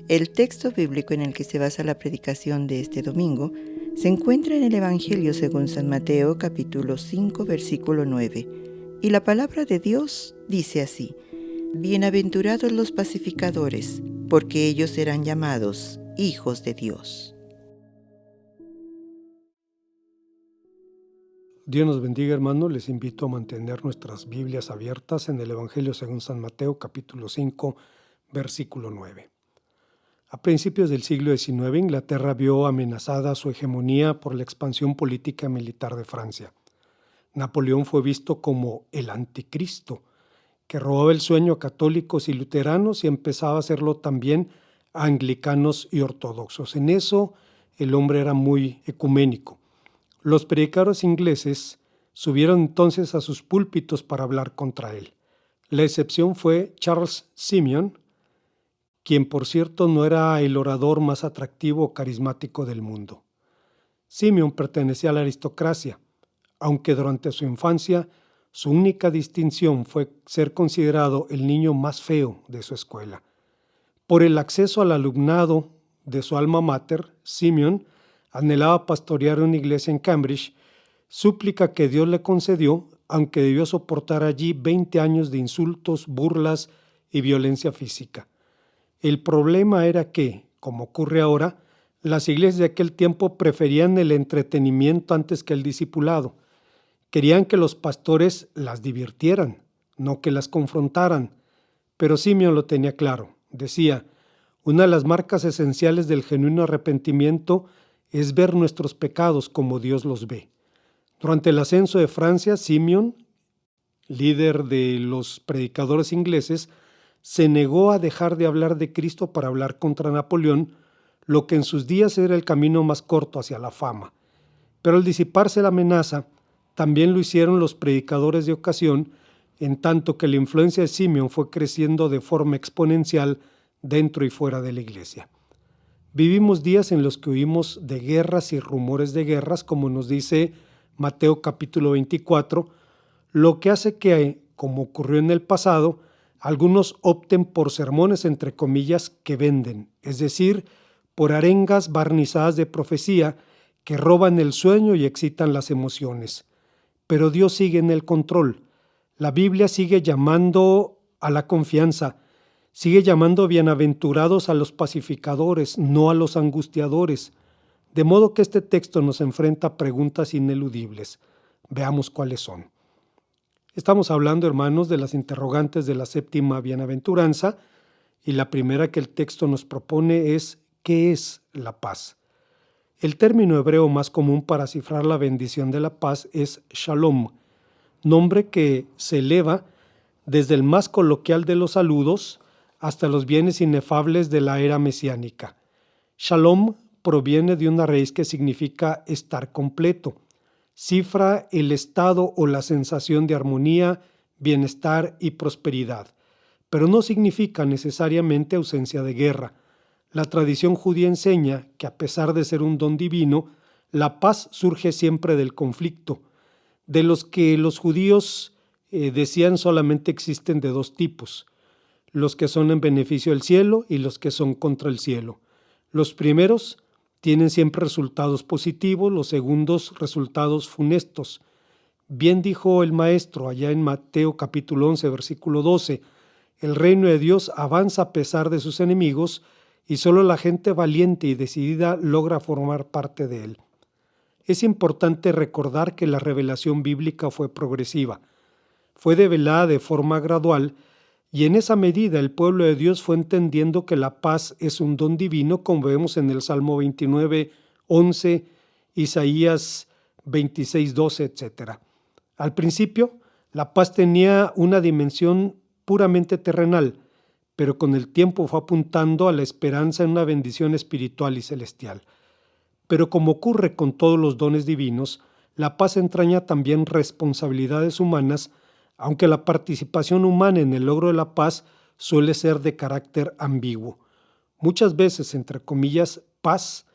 El texto bíblico en el que se basa la predicación de este domingo se encuentra en el Evangelio según San Mateo, capítulo 5, versículo 9. Y la palabra de Dios dice así: Bienaventurados los pacificadores, porque ellos serán llamados hijos de Dios. Dios nos bendiga, hermanos. Les invito a mantener nuestras Biblias abiertas en el Evangelio según San Mateo, capítulo 5, versículo 9. A principios del siglo XIX, Inglaterra vio amenazada su hegemonía por la expansión política y militar de Francia. Napoleón fue visto como el anticristo, que robaba el sueño a católicos y luteranos y empezaba a hacerlo también a anglicanos y ortodoxos. En eso el hombre era muy ecuménico. Los predicadores ingleses subieron entonces a sus púlpitos para hablar contra él. La excepción fue Charles Simeon, quien por cierto no era el orador más atractivo o carismático del mundo. Simeon pertenecía a la aristocracia, aunque durante su infancia su única distinción fue ser considerado el niño más feo de su escuela. Por el acceso al alumnado de su alma mater, Simeon anhelaba pastorear una iglesia en Cambridge, súplica que Dios le concedió, aunque debió soportar allí 20 años de insultos, burlas y violencia física. El problema era que, como ocurre ahora, las iglesias de aquel tiempo preferían el entretenimiento antes que el discipulado. Querían que los pastores las divirtieran, no que las confrontaran. Pero Simeon lo tenía claro. Decía: una de las marcas esenciales del genuino arrepentimiento es ver nuestros pecados como Dios los ve. Durante el ascenso de Francia, Simeon, líder de los predicadores ingleses, se negó a dejar de hablar de Cristo para hablar contra Napoleón, lo que en sus días era el camino más corto hacia la fama. Pero al disiparse la amenaza, también lo hicieron los predicadores de ocasión, en tanto que la influencia de Simeon fue creciendo de forma exponencial dentro y fuera de la iglesia. Vivimos días en los que oímos de guerras y rumores de guerras, como nos dice Mateo capítulo 24, lo que hace que, como ocurrió en el pasado, algunos opten por sermones entre comillas que venden, es decir, por arengas barnizadas de profecía que roban el sueño y excitan las emociones. Pero Dios sigue en el control. La Biblia sigue llamando a la confianza, sigue llamando bienaventurados a los pacificadores, no a los angustiadores. De modo que este texto nos enfrenta a preguntas ineludibles. Veamos cuáles son. Estamos hablando, hermanos, de las interrogantes de la séptima bienaventuranza, y la primera que el texto nos propone es: ¿qué es la paz? El término hebreo más común para cifrar la bendición de la paz es shalom, nombre que se eleva desde el más coloquial de los saludos hasta los bienes inefables de la era mesiánica. Shalom proviene de una raíz que significa estar completo. Cifra el estado o la sensación de armonía, bienestar y prosperidad, pero no significa necesariamente ausencia de guerra. La tradición judía enseña que, a pesar de ser un don divino, la paz surge siempre del conflicto, de los que los judíos decían solamente existen de dos tipos: los que son en beneficio del cielo y los que son contra el cielo. Los primeros tienen siempre resultados positivos, los segundos resultados funestos. Bien dijo el Maestro allá en Mateo capítulo 11, versículo 12, el reino de Dios avanza a pesar de sus enemigos y solo la gente valiente y decidida logra formar parte de él. Es importante recordar que la revelación bíblica fue progresiva, fue develada de forma gradual, y en esa medida el pueblo de Dios fue entendiendo que la paz es un don divino, como vemos en el Salmo 29, 11, Isaías 26, 12, etc. Al principio, la paz tenía una dimensión puramente terrenal, pero con el tiempo fue apuntando a la esperanza en una bendición espiritual y celestial. Pero como ocurre con todos los dones divinos, la paz entraña también responsabilidades humanas, aunque la participación humana en el logro de la paz suele ser de carácter ambiguo. Muchas veces, entre comillas, paz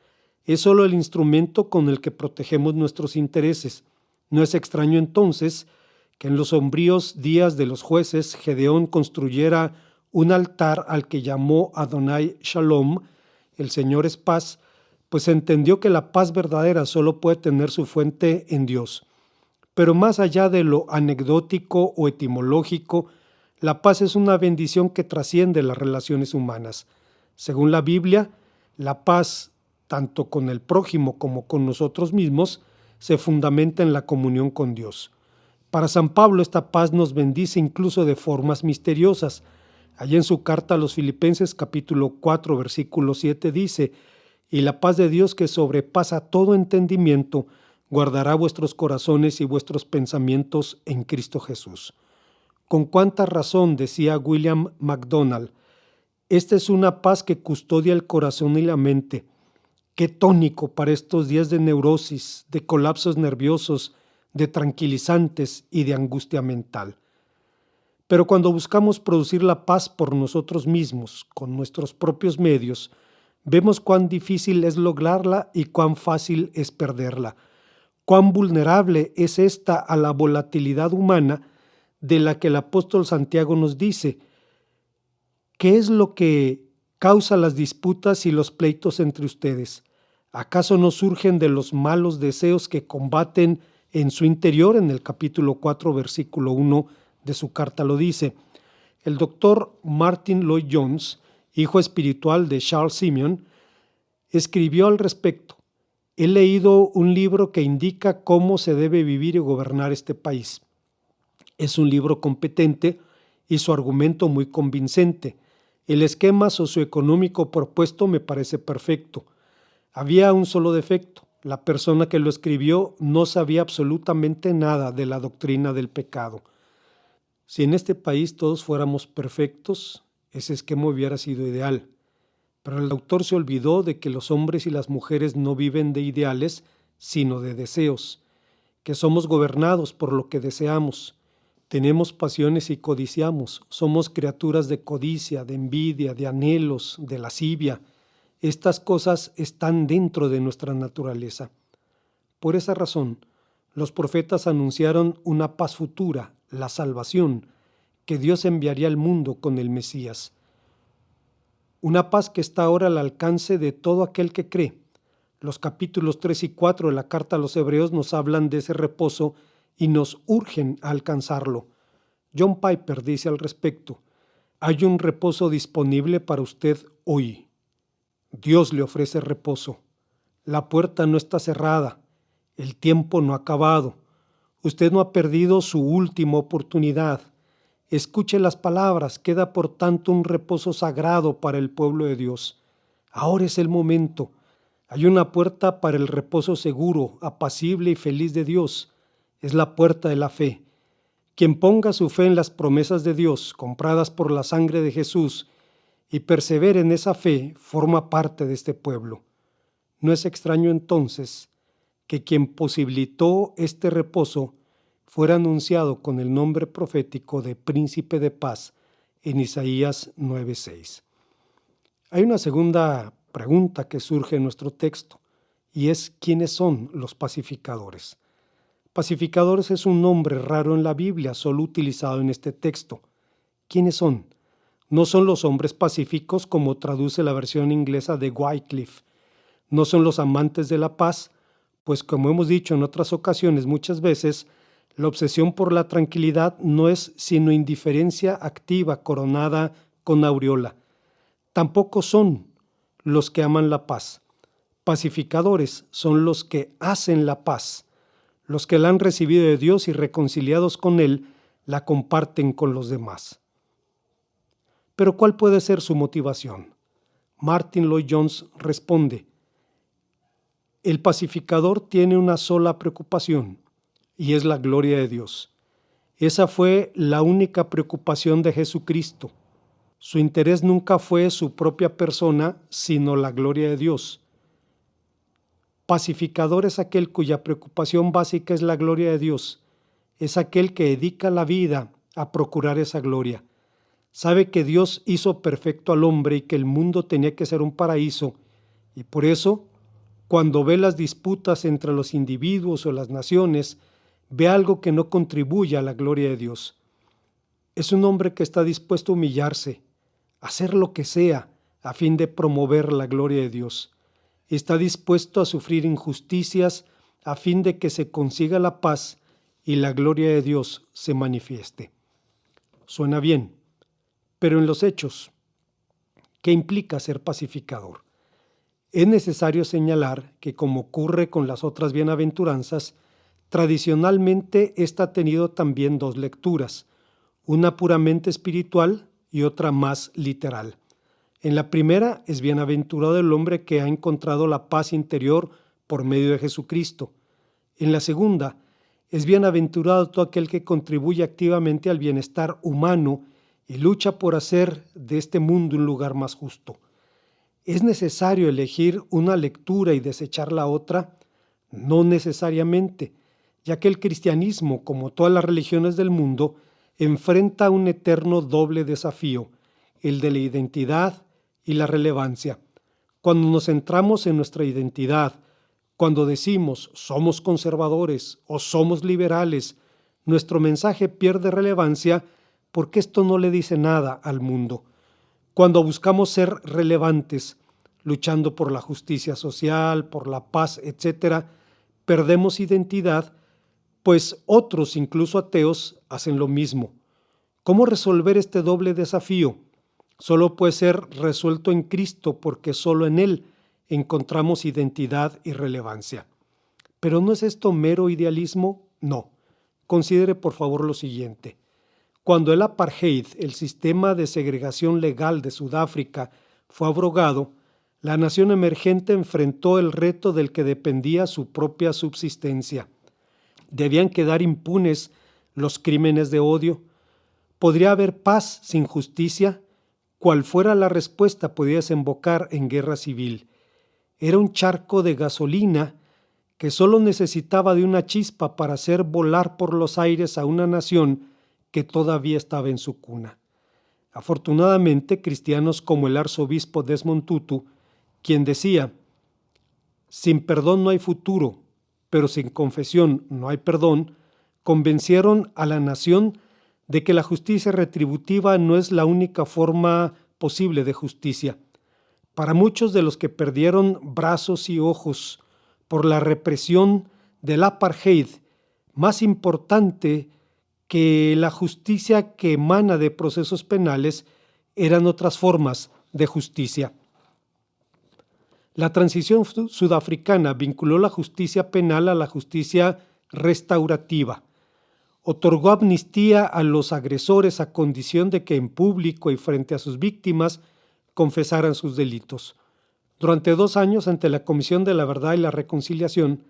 es solo el instrumento con el que protegemos nuestros intereses. No es extraño entonces que en los sombríos días de los jueces Gedeón construyera un altar al que llamó Adonai Shalom, el Señor es paz, pues entendió que la paz verdadera solo puede tener su fuente en Dios. Pero más allá de lo anecdótico o etimológico, la paz es una bendición que trasciende las relaciones humanas. Según la Biblia, la paz, tanto con el prójimo como con nosotros mismos, se fundamenta en la comunión con Dios. Para San Pablo, esta paz nos bendice incluso de formas misteriosas. Allí en su carta a los Filipenses capítulo 4, versículo 7 dice: «Y la paz de Dios, que sobrepasa todo entendimiento, guardará vuestros corazones y vuestros pensamientos en Cristo Jesús». Con cuánta razón, decía William MacDonald, esta es una paz que custodia el corazón y la mente. Qué tónico para estos días de neurosis, de colapsos nerviosos, de tranquilizantes y de angustia mental. Pero cuando buscamos producir la paz por nosotros mismos, con nuestros propios medios, vemos cuán difícil es lograrla y cuán fácil es perderla. Cuán vulnerable es esta a la volatilidad humana de la que el apóstol Santiago nos dice: ¿qué es lo que causa las disputas y los pleitos entre ustedes? ¿Acaso no surgen de los malos deseos que combaten en su interior? En el capítulo 4, versículo 1 de su carta lo dice. El doctor Martin Lloyd-Jones, hijo espiritual de Charles Simeon, escribió al respecto: «He leído un libro que indica cómo se debe vivir y gobernar este país. Es un libro competente y su argumento muy convincente. El esquema socioeconómico propuesto me parece perfecto. Había un solo defecto: la persona que lo escribió no sabía absolutamente nada de la doctrina del pecado. Si en este país todos fuéramos perfectos, ese esquema hubiera sido ideal. Pero el autor se olvidó de que los hombres y las mujeres no viven de ideales, sino de deseos, que somos gobernados por lo que deseamos. Tenemos pasiones y codiciamos. Somos criaturas de codicia, de envidia, de anhelos, de lascivia. Estas cosas están dentro de nuestra naturaleza. Por esa razón, los profetas anunciaron una paz futura, la salvación, que Dios enviaría al mundo con el Mesías. Una paz que está ahora al alcance de todo aquel que cree. Los capítulos 3 y 4 de la carta a los Hebreos nos hablan de ese reposo y nos urgen a alcanzarlo. John Piper dice al respecto: «Hay un reposo disponible para usted hoy. Dios le ofrece reposo. La puerta no está cerrada. El tiempo no ha acabado. Usted no ha perdido su última oportunidad. Escuche las palabras. Queda por tanto un reposo sagrado para el pueblo de Dios. Ahora es el momento. Hay una puerta para el reposo seguro, apacible y feliz de Dios. Es la puerta de la fe. Quien ponga su fe en las promesas de Dios, compradas por la sangre de Jesús, y persevere en esa fe, forma parte de este pueblo. No es extraño entonces que quien posibilitó este reposo fuera anunciado con el nombre profético de Príncipe de Paz en Isaías 9:6. Hay una segunda pregunta que surge en nuestro texto, y es: ¿quiénes son los pacificadores? Pacificadores es un nombre raro en la Biblia, solo utilizado en este texto. ¿Quiénes son? No son los hombres pacíficos, como traduce la versión inglesa de Wycliffe. No son los amantes de la paz, pues como hemos dicho en otras ocasiones muchas veces, la obsesión por la tranquilidad no es sino indiferencia activa coronada con aureola. Tampoco son los que aman la paz. Pacificadores son los que hacen la paz. Los que la han recibido de Dios y reconciliados con Él, la comparten con los demás. Pero ¿cuál puede ser su motivación? Martin Lloyd-Jones responde: el pacificador tiene una sola preocupación, y es la gloria de Dios. Esa fue la única preocupación de Jesucristo. Su interés nunca fue su propia persona, sino la gloria de Dios. Pacificador es aquel cuya preocupación básica es la gloria de Dios. Es aquel que dedica la vida a procurar esa gloria. Sabe que Dios hizo perfecto al hombre y que el mundo tenía que ser un paraíso, y por eso, cuando ve las disputas entre los individuos o las naciones, ve algo que no contribuye a la gloria de Dios. Es un hombre que está dispuesto a humillarse, hacer lo que sea a fin de promover la gloria de Dios. Está dispuesto a sufrir injusticias a fin de que se consiga la paz y la gloria de Dios se manifieste. Suena bien, pero en los hechos, ¿qué implica ser pacificador? Es necesario señalar que, como ocurre con las otras bienaventuranzas, tradicionalmente ésta ha tenido también dos lecturas, una puramente espiritual y otra más literal. En la primera es bienaventurado el hombre que ha encontrado la paz interior por medio de Jesucristo. En la segunda es bienaventurado todo aquel que contribuye activamente al bienestar humano y lucha por hacer de este mundo un lugar más justo. ¿Es necesario elegir una lectura y desechar la otra? No necesariamente, ya que el cristianismo, como todas las religiones del mundo, enfrenta un eterno doble desafío, el de la identidad y la relevancia. Cuando nos centramos en nuestra identidad, cuando decimos somos conservadores o somos liberales, nuestro mensaje pierde relevancia porque esto no le dice nada al mundo. Cuando buscamos ser relevantes, luchando por la justicia social, por la paz, etc., perdemos identidad, pues otros, incluso ateos, hacen lo mismo. ¿Cómo resolver este doble desafío? Solo puede ser resuelto en Cristo porque solo en Él encontramos identidad y relevancia. ¿Pero no es esto mero idealismo? No. Considere por favor lo siguiente. Cuando el apartheid, el sistema de segregación legal de Sudáfrica, fue abrogado, la nación emergente enfrentó el reto del que dependía su propia subsistencia. ¿Debían quedar impunes los crímenes de odio? ¿Podría haber paz sin justicia? Cual fuera la respuesta, podía desembocar en guerra civil. Era un charco de gasolina que solo necesitaba de una chispa para hacer volar por los aires a una nación que todavía estaba en su cuna. Afortunadamente, cristianos como el arzobispo Desmond Tutu, quien decía: sin perdón no hay futuro, pero sin confesión no hay perdón, convencieron a la nación de que la justicia retributiva no es la única forma posible de justicia. Para muchos de los que perdieron brazos y ojos por la represión del apartheid, más importante que la justicia que emana de procesos penales eran otras formas de justicia. La transición sudafricana vinculó la justicia penal a la justicia restaurativa. Otorgó amnistía a los agresores a condición de que en público y frente a sus víctimas confesaran sus delitos. Durante 2 años, ante la Comisión de la Verdad y la Reconciliación,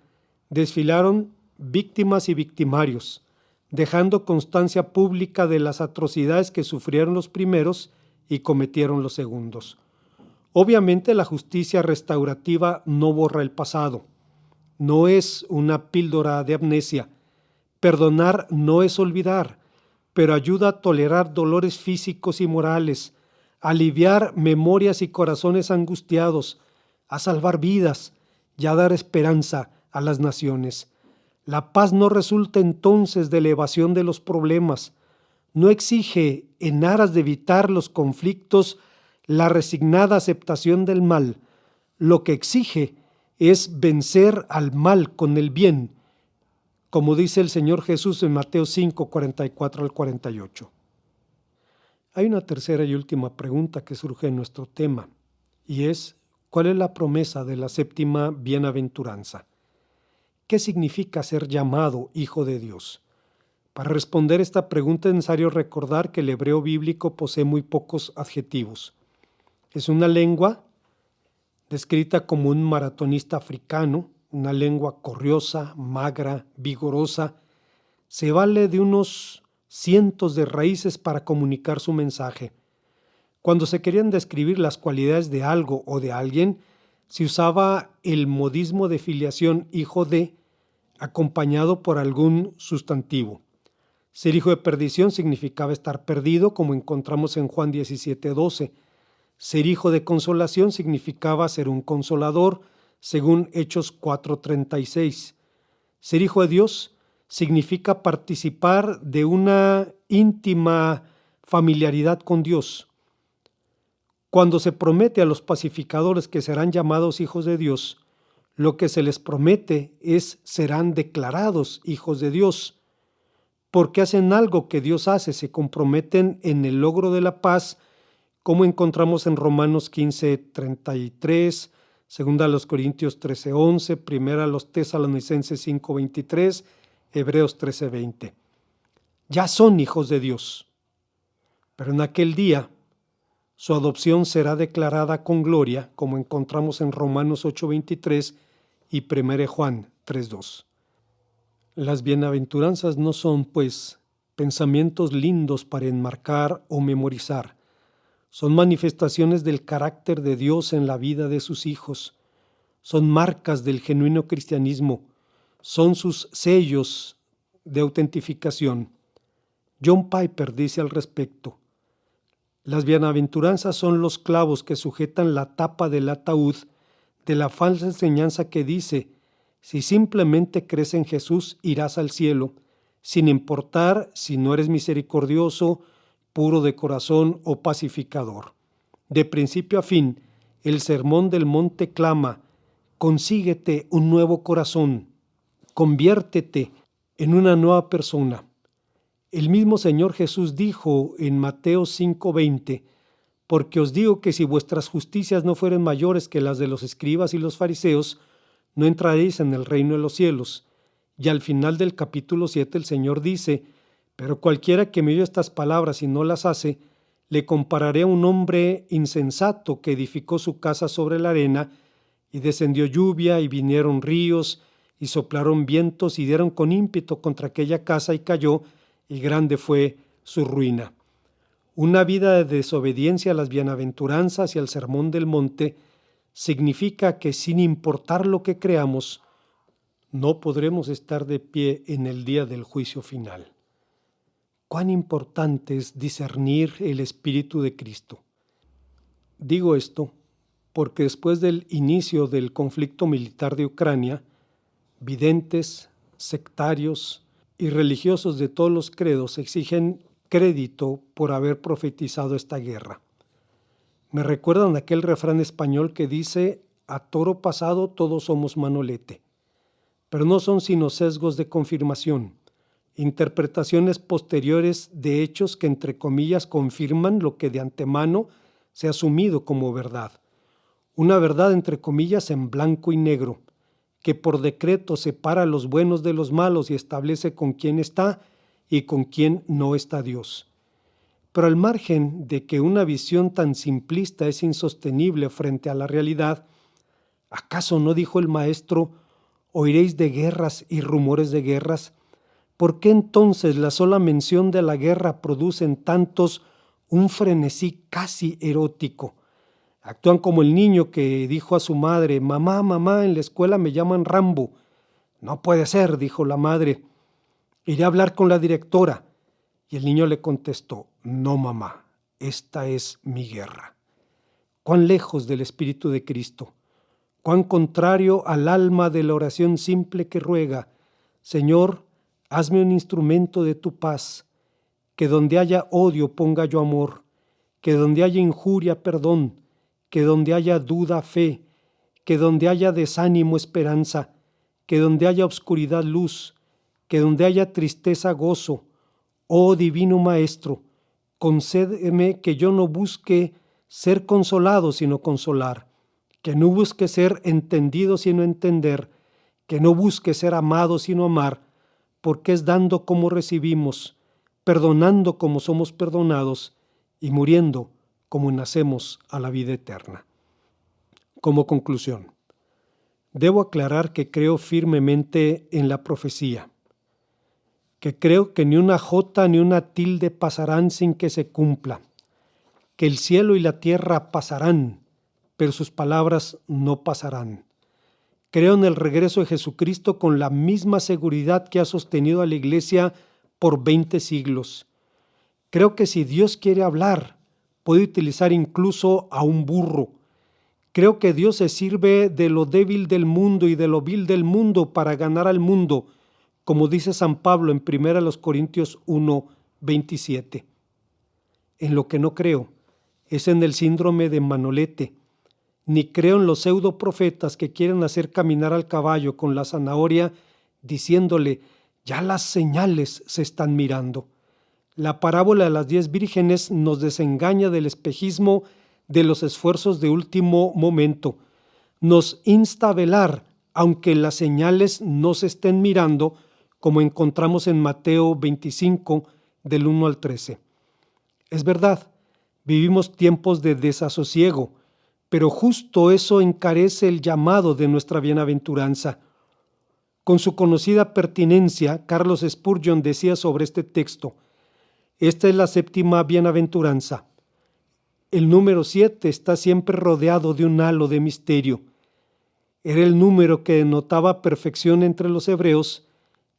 desfilaron víctimas y victimarios, dejando constancia pública de las atrocidades que sufrieron los primeros y cometieron los segundos. Obviamente, la justicia restaurativa no borra el pasado. No es una píldora de amnesia. Perdonar no es olvidar, pero ayuda a tolerar dolores físicos y morales, a aliviar memorias y corazones angustiados, a salvar vidas y a dar esperanza a las naciones. La paz no resulta entonces de la evasión de los problemas, no exige, en aras de evitar los conflictos, la resignada aceptación del mal. Lo que exige es vencer al mal con el bien, como dice el Señor Jesús en Mateo 5, 44 al 48. Hay una tercera y última pregunta que surge en nuestro tema, y es: ¿cuál es la promesa de la séptima bienaventuranza? ¿Qué significa ser llamado hijo de Dios? Para responder esta pregunta es necesario recordar que el hebreo bíblico posee muy pocos adjetivos. Es una lengua descrita como un maratonista africano, una lengua corriosa, magra, vigorosa. Se vale de unos cientos de raíces para comunicar su mensaje. Cuando se querían describir las cualidades de algo o de alguien, se usaba el modismo de filiación hijo de, acompañado por algún sustantivo. Ser hijo de perdición significaba estar perdido, como encontramos en Juan 17:12. Ser hijo de consolación significaba ser un consolador, según Hechos 4:36. Ser hijo de Dios significa participar de una íntima familiaridad con Dios. Cuando se promete a los pacificadores que serán llamados hijos de Dios, lo que se les promete es serán declarados hijos de Dios, porque hacen algo que Dios hace, se comprometen en el logro de la paz, como encontramos en Romanos 15:33, 2 Corintios 13:11, 1 Tesalonicenses 5:23, Hebreos 13:20. Ya son hijos de Dios, pero en aquel día su adopción será declarada con gloria, como encontramos en Romanos 8:23 y 1 Juan 3:2. Las bienaventuranzas no son, pues, pensamientos lindos para enmarcar o memorizar. Son manifestaciones del carácter de Dios en la vida de sus hijos. Son marcas del genuino cristianismo. Son sus sellos de autentificación. John Piper dice al respecto: las bienaventuranzas son los clavos que sujetan la tapa del ataúd de la falsa enseñanza que dice: si simplemente crees en Jesús, irás al cielo, sin importar si no eres misericordioso, puro de corazón o pacificador. De principio a fin, el Sermón del Monte clama: consíguete un nuevo corazón, conviértete en una nueva persona. El mismo Señor Jesús dijo en Mateo 5:20: porque os digo que si vuestras justicias no fueren mayores que las de los escribas y los fariseos, no entraréis en el reino de los cielos. Y al final del capítulo 7 el Señor dice: pero cualquiera que me oye estas palabras y no las hace, le compararé a un hombre insensato que edificó su casa sobre la arena, y descendió lluvia, y vinieron ríos, y soplaron vientos, y dieron con ímpetu contra aquella casa, y cayó, y grande fue su ruina. Una vida de desobediencia a las bienaventuranzas y al sermón del monte significa que, sin importar lo que creamos, no podremos estar de pie en el día del juicio final. Cuán importante es discernir el Espíritu de Cristo. Digo esto porque después del inicio del conflicto militar de Ucrania, videntes, sectarios y religiosos de todos los credos exigen crédito por haber profetizado esta guerra. Me recuerdan aquel refrán español que dice: a toro pasado todos somos manolete. Pero no son sino sesgos de confirmación, interpretaciones posteriores de hechos que entre comillas confirman lo que de antemano se ha asumido como verdad. Una verdad entre comillas en blanco y negro, que por decreto separa a los buenos de los malos y establece con quién está y con quién no está Dios. Pero al margen de que una visión tan simplista es insostenible frente a la realidad, ¿acaso no dijo el Maestro: oiréis de guerras y rumores de guerras? ¿Por qué entonces la sola mención de la guerra produce en tantos un frenesí casi erótico? Actúan como el niño que dijo a su madre: mamá, mamá, en la escuela me llaman Rambo. No puede ser, dijo la madre, iré a hablar con la directora. Y el niño le contestó: no, mamá, esta es mi guerra. Cuán lejos del Espíritu de Cristo, cuán contrario al alma de la oración simple que ruega: Señor, hazme un instrumento de tu paz, que donde haya odio ponga yo amor, que donde haya injuria perdón, que donde haya duda fe, que donde haya desánimo esperanza, que donde haya obscuridad luz, que donde haya tristeza gozo. Oh Divino Maestro, concédeme que yo no busque ser consolado sino consolar, que no busque ser entendido sino entender, que no busque ser amado sino amar, porque es dando como recibimos, perdonando como somos perdonados y muriendo como nacemos a la vida eterna. Como conclusión, debo aclarar que creo firmemente en la profecía, que creo que ni una jota ni una tilde pasarán sin que se cumpla, que el cielo y la tierra pasarán, pero sus palabras no pasarán. Creo en el regreso de Jesucristo con la misma seguridad que ha sostenido a la Iglesia por 20 siglos. Creo que si Dios quiere hablar, puede utilizar incluso a un burro. Creo que Dios se sirve de lo débil del mundo y de lo vil del mundo para ganar al mundo, como dice San Pablo en 1 Corintios 1:27. En lo que no creo es en el síndrome de Manolete, ni creo en los pseudo profetas que quieren hacer caminar al caballo con la zanahoria diciéndole, ya las señales se están mirando. La parábola de las 10 vírgenes nos desengaña del espejismo de los esfuerzos de último momento. Nos insta a velar, aunque las señales no se estén mirando, como encontramos en Mateo 25, del 1 al 13. Es verdad, vivimos tiempos de desasosiego, pero justo eso encarece el llamado de nuestra bienaventuranza. Con su conocida pertinencia, Carlos Spurgeon decía sobre este texto, esta es la séptima bienaventuranza. El número 7 está siempre rodeado de un halo de misterio. Era el número que denotaba perfección entre los hebreos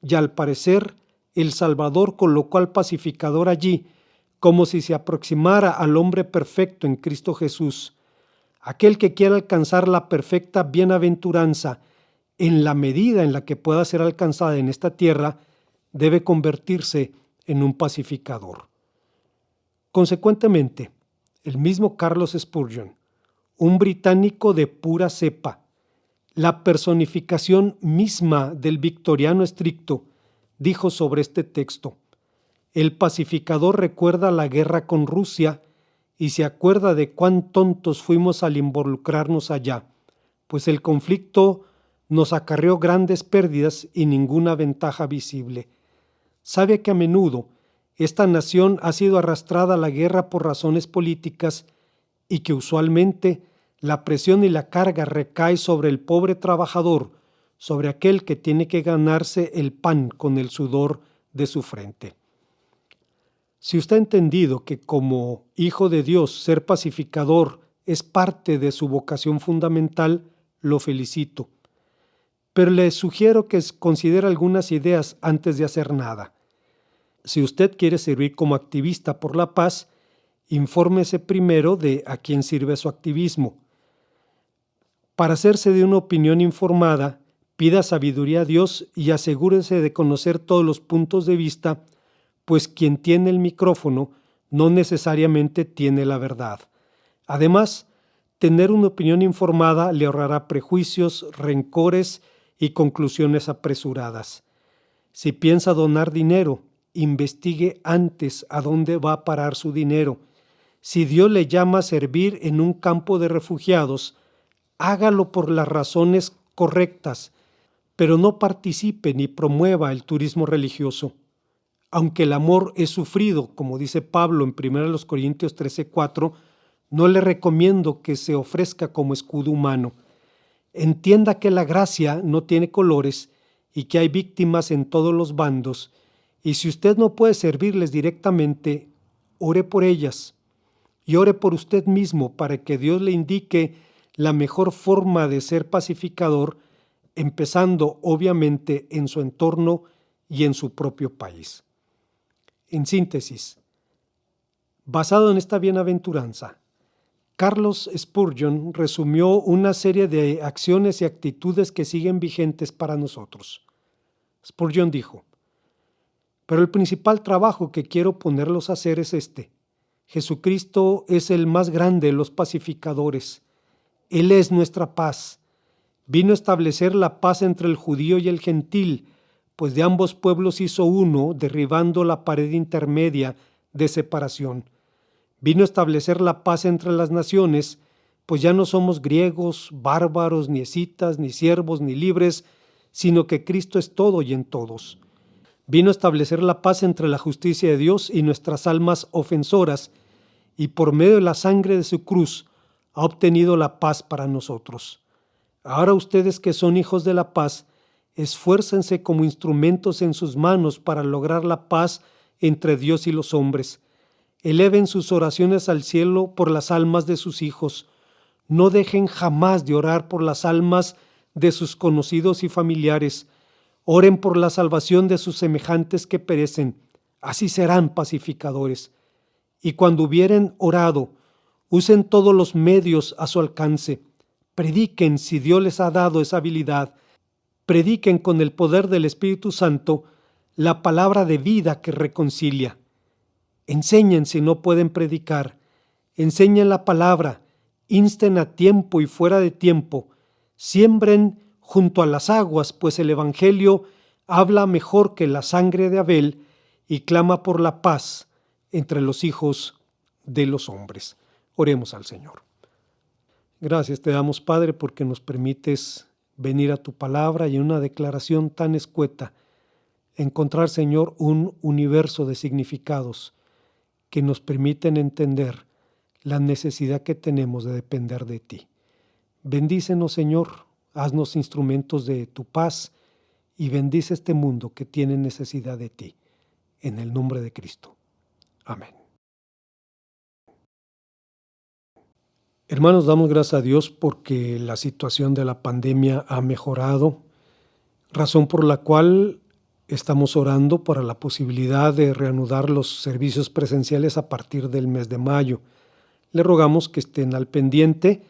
y al parecer el Salvador colocó al pacificador allí como si se aproximara al hombre perfecto en Cristo Jesús. Aquel que quiera alcanzar la perfecta bienaventuranza en la medida en la que pueda ser alcanzada en esta tierra, debe convertirse en un pacificador. Consecuentemente, el mismo Carlos Spurgeon, un británico de pura cepa, la personificación misma del victoriano estricto, dijo sobre este texto, el pacificador recuerda la guerra con Rusia y se acuerda de cuán tontos fuimos al involucrarnos allá, pues el conflicto nos acarreó grandes pérdidas y ninguna ventaja visible. Sabe que a menudo esta nación ha sido arrastrada a la guerra por razones políticas y que usualmente la presión y la carga recae sobre el pobre trabajador, sobre aquel que tiene que ganarse el pan con el sudor de su frente. Si usted ha entendido que como hijo de Dios ser pacificador es parte de su vocación fundamental, lo felicito. Pero le sugiero que considere algunas ideas antes de hacer nada. Si usted quiere servir como activista por la paz, infórmese primero de a quién sirve su activismo. Para hacerse de una opinión informada, pida sabiduría a Dios y asegúrese de conocer todos los puntos de vista, pues quien tiene el micrófono no necesariamente tiene la verdad. Además, tener una opinión informada le ahorrará prejuicios, rencores y conclusiones apresuradas. Si piensa donar dinero, investigue antes a dónde va a parar su dinero. Si Dios le llama a servir en un campo de refugiados, hágalo por las razones correctas, pero no participe ni promueva el turismo religioso. Aunque el amor es sufrido, como dice Pablo en 1 Corintios 13:4, no le recomiendo que se ofrezca como escudo humano. Entienda que la gracia no tiene colores y que hay víctimas en todos los bandos, y si usted no puede servirles directamente, ore por ellas y ore por usted mismo para que Dios le indique la mejor forma de ser pacificador, empezando obviamente en su entorno y en su propio país. En síntesis, basado en esta bienaventuranza, Carlos Spurgeon resumió una serie de acciones y actitudes que siguen vigentes para nosotros. Spurgeon dijo, pero el principal trabajo que quiero ponerlos a hacer es este. Jesucristo es el más grande de los pacificadores. Él es nuestra paz. Vino a establecer la paz entre el judío y el gentil, pues de ambos pueblos hizo uno, derribando la pared intermedia de separación. Vino a establecer la paz entre las naciones, pues ya no somos griegos, bárbaros, ni escitas, ni siervos, ni libres, sino que Cristo es todo y en todos. Vino a establecer la paz entre la justicia de Dios y nuestras almas ofensoras, y por medio de la sangre de su cruz ha obtenido la paz para nosotros. Ahora ustedes que son hijos de la paz, esfuércense como instrumentos en sus manos para lograr la paz entre Dios y los hombres. Eleven sus oraciones al cielo por las almas de sus hijos. No dejen jamás de orar por las almas de sus conocidos y familiares. Oren por la salvación de sus semejantes que perecen. Así serán pacificadores. Y cuando hubieren orado, usen todos los medios a su alcance. Prediquen si Dios les ha dado esa habilidad. Prediquen con el poder del Espíritu Santo la palabra de vida que reconcilia. Enseñen si no pueden predicar. enseñen la palabra, insten a tiempo y fuera de tiempo, siembren junto a las aguas, pues el Evangelio habla mejor que la sangre de Abel y clama por la paz entre los hijos de los hombres. Oremos al Señor. Gracias te damos, Padre, porque nos permites venir a tu palabra y en una declaración tan escueta encontrar, Señor, un universo de significados que nos permiten entender la necesidad que tenemos de depender de ti. Bendícenos, Señor, haznos instrumentos de tu paz y bendice este mundo que tiene necesidad de ti. En el nombre de Cristo. Amén. Hermanos, damos gracias a Dios porque la situación de la pandemia ha mejorado, razón por la cual estamos orando para la posibilidad de reanudar los servicios presenciales a partir del mes de mayo. Le rogamos que estén al pendiente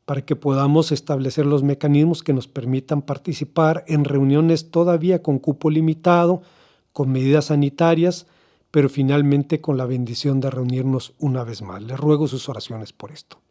para que podamos establecer los mecanismos que nos permitan participar en reuniones todavía con cupo limitado, con medidas sanitarias, pero finalmente con la bendición de reunirnos una vez más. Les ruego sus oraciones por esto.